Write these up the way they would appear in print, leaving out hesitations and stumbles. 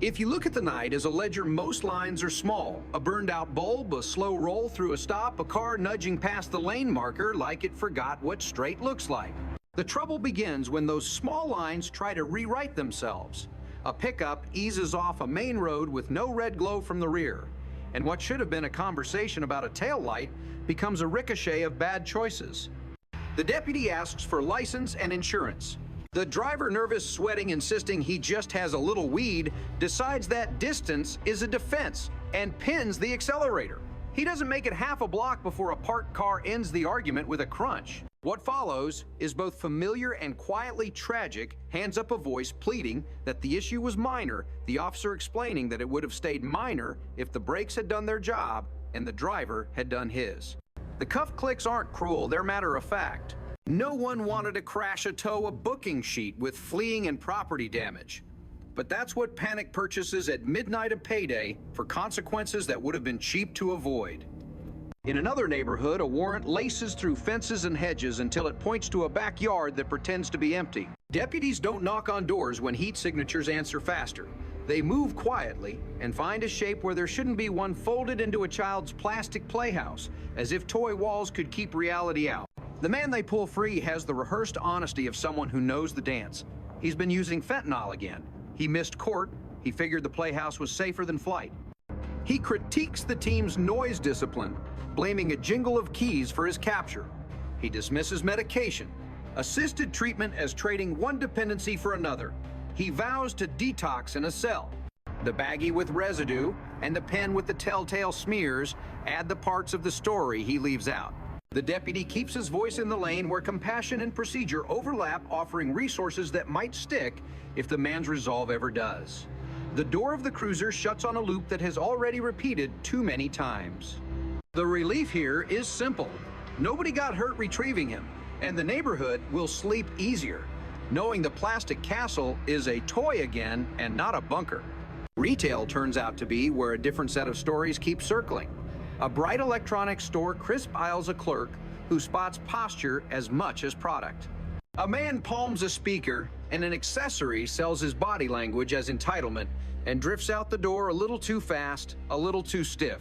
If you look at the night as a ledger, most lines are small. A burned out bulb, a slow roll through a stop, a car nudging past the lane marker like it forgot what straight looks like. The trouble begins when those small lines try to rewrite themselves. A pickup eases off a main road with no red glow from the rear, and what should have been a conversation about a taillight becomes a ricochet of bad choices. The deputy asks for license and insurance. The driver, nervous, sweating, insisting he just has a little weed, decides that distance is a defense and pins the accelerator. He doesn't make it half a block before a parked car ends the argument with a crunch. What follows is both familiar and quietly tragic. Hands up a voice pleading that the issue was minor, the officer explaining that it would have stayed minor if the brakes had done their job and the driver had done his. The cuff clicks aren't cruel, they're matter of fact. No one wanted to crash or tow a booking sheet with fleeing and property damage. But that's what panic purchases at midnight of payday for consequences that would have been cheap to avoid. In another neighborhood, a warrant laces through fences and hedges until it points to a backyard that pretends to be empty. Deputies don't knock on doors when heat signatures answer faster. They move quietly and find a shape where there shouldn't be one, folded into a child's plastic playhouse, as if toy walls could keep reality out. The man they pull free has the rehearsed honesty of someone who knows the dance. He's been using fentanyl again. He missed court. He figured the playhouse was safer than flight. He critiques the team's noise discipline, blaming a jingle of keys for his capture. He dismisses medication, assisted treatment as trading one dependency for another. He vows to detox in a cell. The baggie with residue and the pen with the telltale smears add the parts of the story he leaves out. The deputy keeps his voice in the lane where compassion and procedure overlap, offering resources that might stick if the man's resolve ever does. The door of the cruiser shuts on a loop that has already repeated too many times. The relief here is simple. Nobody got hurt retrieving him, and the neighborhood will sleep easier, knowing the plastic castle is a toy again and not a bunker. Retail turns out to be where a different set of stories keep circling. A bright electronics store crisp aisles a clerk who spots posture as much as product. A man palms a speaker, and an accessory sells his body language as entitlement and drifts out the door a little too fast, a little too stiff.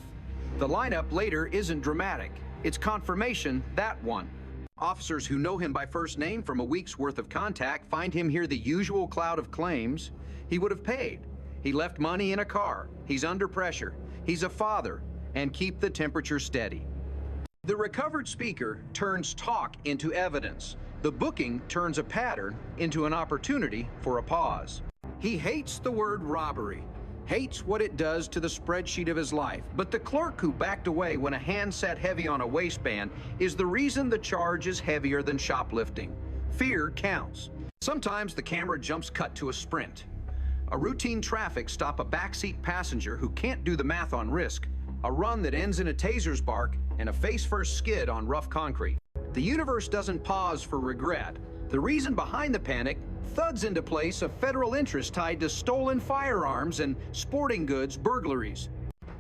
The lineup later isn't dramatic. It's confirmation that one. Officers who know him by first name from a week's worth of contact find him here the usual cloud of claims. He would have paid. He left money in a car. He's under pressure. He's a father. And keep the temperature steady. The recovered speaker turns talk into evidence. The booking turns a pattern into an opportunity for a pause. He hates the word robbery, hates what it does to the spreadsheet of his life, but the clerk who backed away when a hand sat heavy on a waistband is the reason the charge is heavier than shoplifting. Fear counts. Sometimes the camera jumps cut to a sprint. A routine traffic stop, a backseat passenger who can't do the math on risk, a run that ends in a taser's bark, and a face-first skid on rough concrete. The universe doesn't pause for regret. The reason behind the panic thuds into place a federal interest tied to stolen firearms and sporting goods burglaries.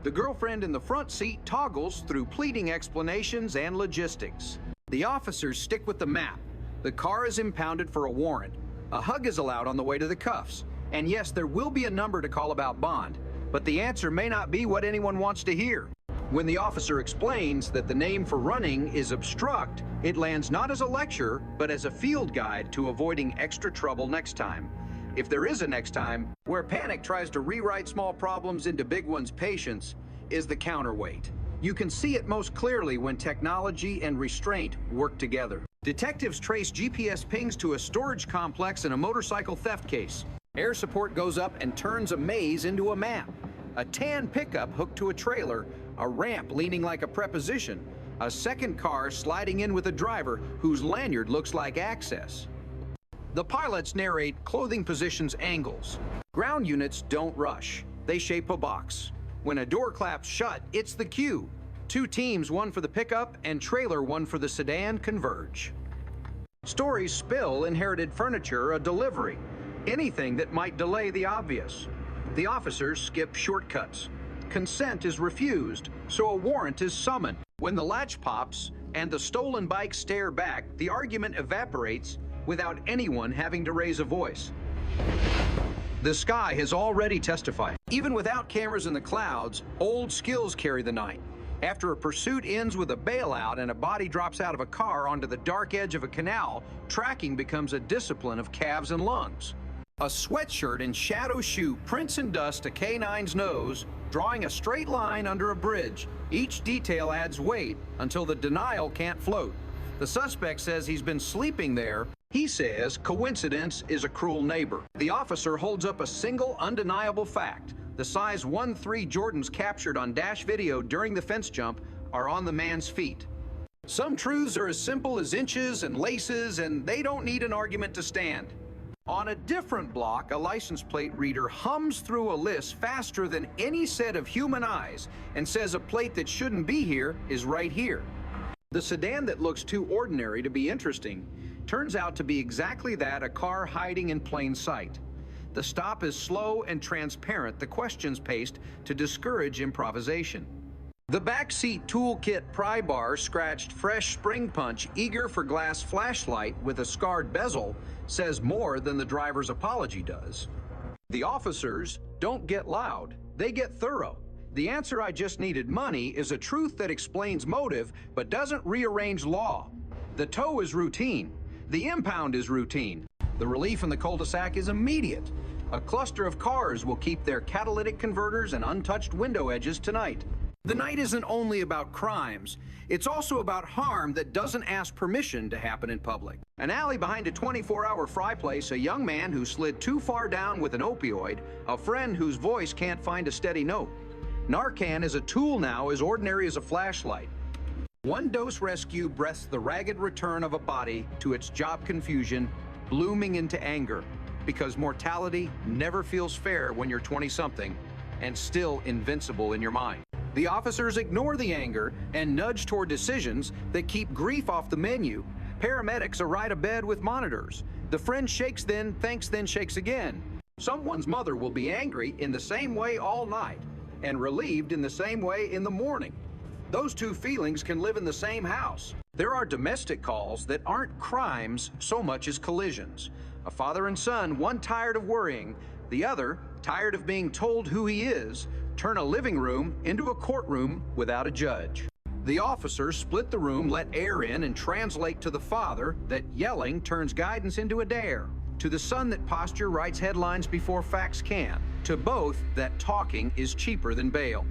The girlfriend in the front seat toggles through pleading explanations and logistics. The officers stick with the map. The car is impounded for a warrant. A hug is allowed on the way to the cuffs. And yes, there will be a number to call about bond. But the answer may not be what anyone wants to hear. When the officer explains that the name for running is obstruct, it lands not as a lecture, but as a field guide to avoiding extra trouble next time. If there is a next time, where panic tries to rewrite small problems into big ones, patience is the counterweight. You can see it most clearly when technology and restraint work together. Detectives trace GPS pings to a storage complex in a motorcycle theft case. Air support goes up and turns a maze into a map. A tan pickup hooked to a trailer, a ramp leaning like a preposition, a second car sliding in with a driver whose lanyard looks like access. The pilots narrate clothing positions, angles. Ground units don't rush. They shape a box. When a door claps shut, it's the cue. Two teams, one for the pickup and trailer, one for the sedan, converge. Stories spill inherited furniture, a delivery. Anything that might delay the obvious. The officers skip shortcuts. Consent is refused, so a warrant is summoned. When the latch pops and the stolen bikes stare back, the argument evaporates without anyone having to raise a voice. The sky has already testified. Even without cameras in the clouds, old skills carry the night. After a pursuit ends with a bailout and a body drops out of a car onto the dark edge of a canal, tracking becomes a discipline of calves and lungs. A sweatshirt and shadow shoe prints in dust a canine's nose, drawing a straight line under a bridge. Each detail adds weight until the denial can't float. The suspect says he's been sleeping there. He says coincidence is a cruel neighbor. The officer holds up a single undeniable fact. The size 1-3 Jordans captured on dash video during the fence jump are on the man's feet. Some truths are as simple as inches and laces, and they don't need an argument to stand. On a different block, a license plate reader hums through a list faster than any set of human eyes and says a plate that shouldn't be here is right here. The sedan that looks too ordinary to be interesting turns out to be exactly that, a car hiding in plain sight. The stop is slow and transparent, the questions paced to discourage improvisation. The backseat toolkit pry bar scratched fresh spring punch, eager for glass flashlight with a scarred bezel, says more than the driver's apology does. The officers don't get loud, they get thorough. The answer, "I just needed money," is a truth that explains motive but doesn't rearrange law. The tow is routine. The impound is routine. The relief in the cul-de-sac is immediate. A cluster of cars will keep their catalytic converters and untouched window edges tonight. The night isn't only about crimes, it's also about harm that doesn't ask permission to happen in public. An alley behind a 24-hour fry place, a young man who slid too far down with an opioid, a friend whose voice can't find a steady note. Narcan is a tool now as ordinary as a flashlight. One dose rescue breaths the ragged return of a body to its job confusion, blooming into anger, because mortality never feels fair when you're 20-something and still invincible in your mind. The officers ignore the anger and nudge toward decisions that keep grief off the menu. Paramedics are right abed with monitors. The friend shakes then, thanks then shakes again. Someone's mother will be angry in the same way all night and relieved in the same way in the morning. Those two feelings can live in the same house. There are domestic calls that aren't crimes so much as collisions. A father and son, one tired of worrying, the other tired of being told who he is, turn a living room into a courtroom without a judge. The officers split the room, let air in, and translate to the father that yelling turns guidance into a dare. To the son that posture writes headlines before facts can. To both that talking is cheaper than bail.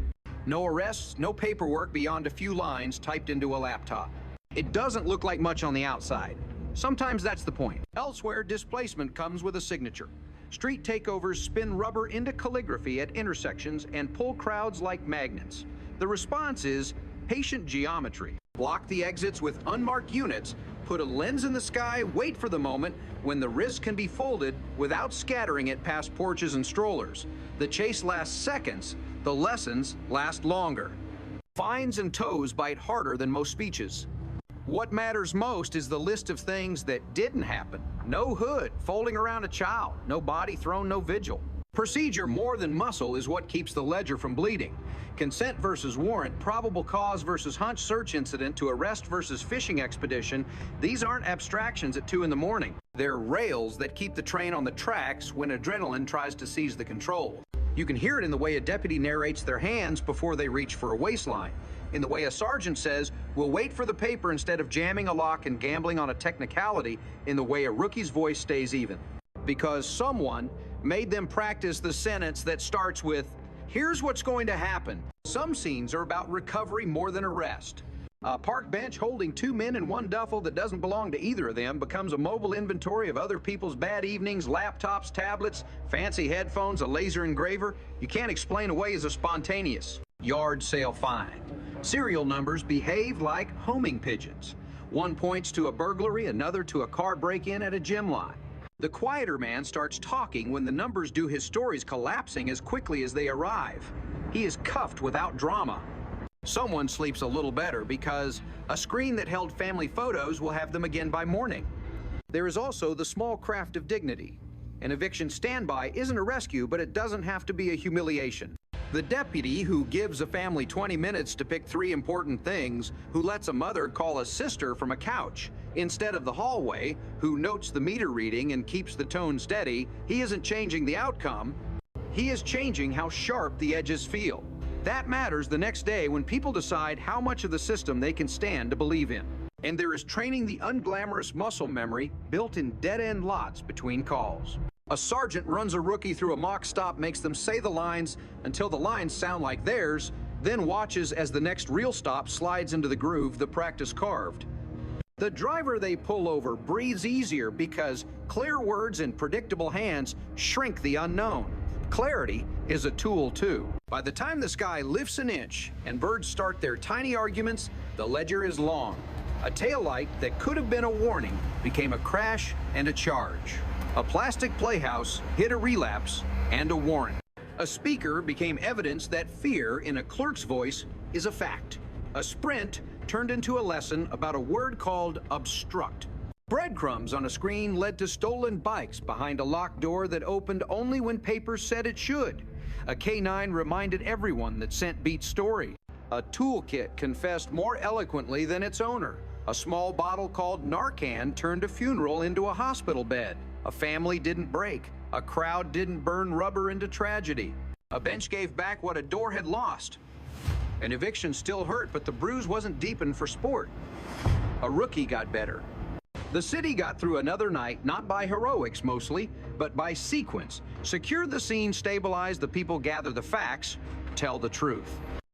No arrests, no paperwork beyond a few lines typed into a laptop. It doesn't look like much on the outside. Sometimes that's the point. Elsewhere, displacement comes with a signature. Street takeovers spin rubber into calligraphy at intersections and pull crowds like magnets. The response is patient geometry. Block the exits with unmarked units, put a lens in the sky, wait for the moment when the wrist can be folded without scattering it past porches and strollers. The chase lasts seconds, the lessons last longer. Fines and tows bite harder than most speeches. What matters most is the list of things that didn't happen. No hood folding around a child, no body thrown, no vigil. Procedure more than muscle is what keeps the ledger from bleeding. Consent versus warrant, probable cause versus hunch search incident to arrest versus fishing expedition, these aren't abstractions at 2 in the morning. They're rails that keep the train on the tracks when adrenaline tries to seize the control. You can hear it in the way a deputy narrates their hands before they reach for a waistline. In the way a sergeant says, "We'll wait for the paper," instead of jamming a lock and gambling on a technicality. In the way a rookie's voice stays even. Because someone made them practice the sentence that starts with, "Here's what's going to happen." Some scenes are about recovery more than arrest. A park bench holding 2 men and 1 duffel that doesn't belong to either of them becomes a mobile inventory of other people's bad evenings, laptops, tablets, fancy headphones, a laser engraver. You can't explain away as a spontaneous yard sale find. Serial numbers behave like homing pigeons. One points to a burglary, another to a car break-in at a gym lot. The quieter man starts talking when the numbers do his stories, collapsing as quickly as they arrive. He is cuffed without drama. Someone sleeps a little better because a screen that held family photos will have them again by morning. There is also the small craft of dignity. An eviction standby isn't a rescue, but it doesn't have to be a humiliation. The deputy who gives a family 20 minutes to pick 3 important things, who lets a mother call a sister from a couch, instead of the hallway, who notes the meter reading and keeps the tone steady, he isn't changing the outcome, he is changing how sharp the edges feel. That matters the next day when people decide how much of the system they can stand to believe in. And there is training the unglamorous muscle memory built in dead-end lots between calls. A sergeant runs a rookie through a mock stop, makes them say the lines until the lines sound like theirs, then watches as the next real stop slides into the groove the practice carved. The driver they pull over breathes easier because clear words and predictable hands shrink the unknown. Clarity is a tool too. By the time the sky lifts an inch and birds start their tiny arguments, the ledger is long. A taillight that could have been a warning became a crash and a charge. A plastic playhouse hit a relapse and a warrant. A speaker became evidence that fear in a clerk's voice is a fact. A sprint turned into a lesson about a word called obstruct. Breadcrumbs on a screen led to stolen bikes behind a locked door that opened only when papers said it should. A K9 reminded everyone that scent beats story. A toolkit confessed more eloquently than its owner. A small bottle called Narcan turned a funeral into a hospital bed. A family didn't break. A crowd didn't burn rubber into tragedy. A bench gave back what a door had lost. An eviction still hurt, but the bruise wasn't deepened for sport. A rookie got better. The city got through another night, not by heroics mostly, but by sequence. Secure the scene, stabilize the people, gather the facts, tell the truth.